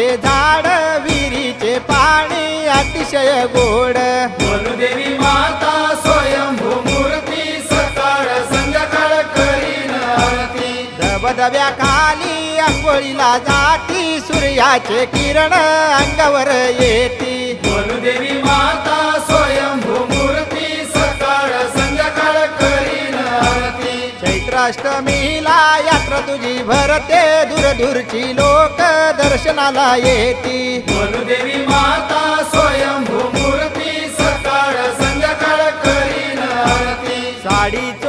आंब्याचे झाड विहिरीचे पाणी अतिशय गोड देवी माता स्वयंभू मूर्ती सकाळ संध्याकाळ करीन आरती धबधब्याखाली आंघोळीला जाती सूर्याचे किरण अंगावर येती देवी माता स्वयंभू मूर्ती सकाळ संध्याकाळ करीन आरती चैत्राष्टमीला यात्रा तुझी भरते दूरदूरची लोक दर्शनाला येती देवी माता स्वयंभू मूर्ती सकाळ संध्याकाळ करीन आरती साडीचे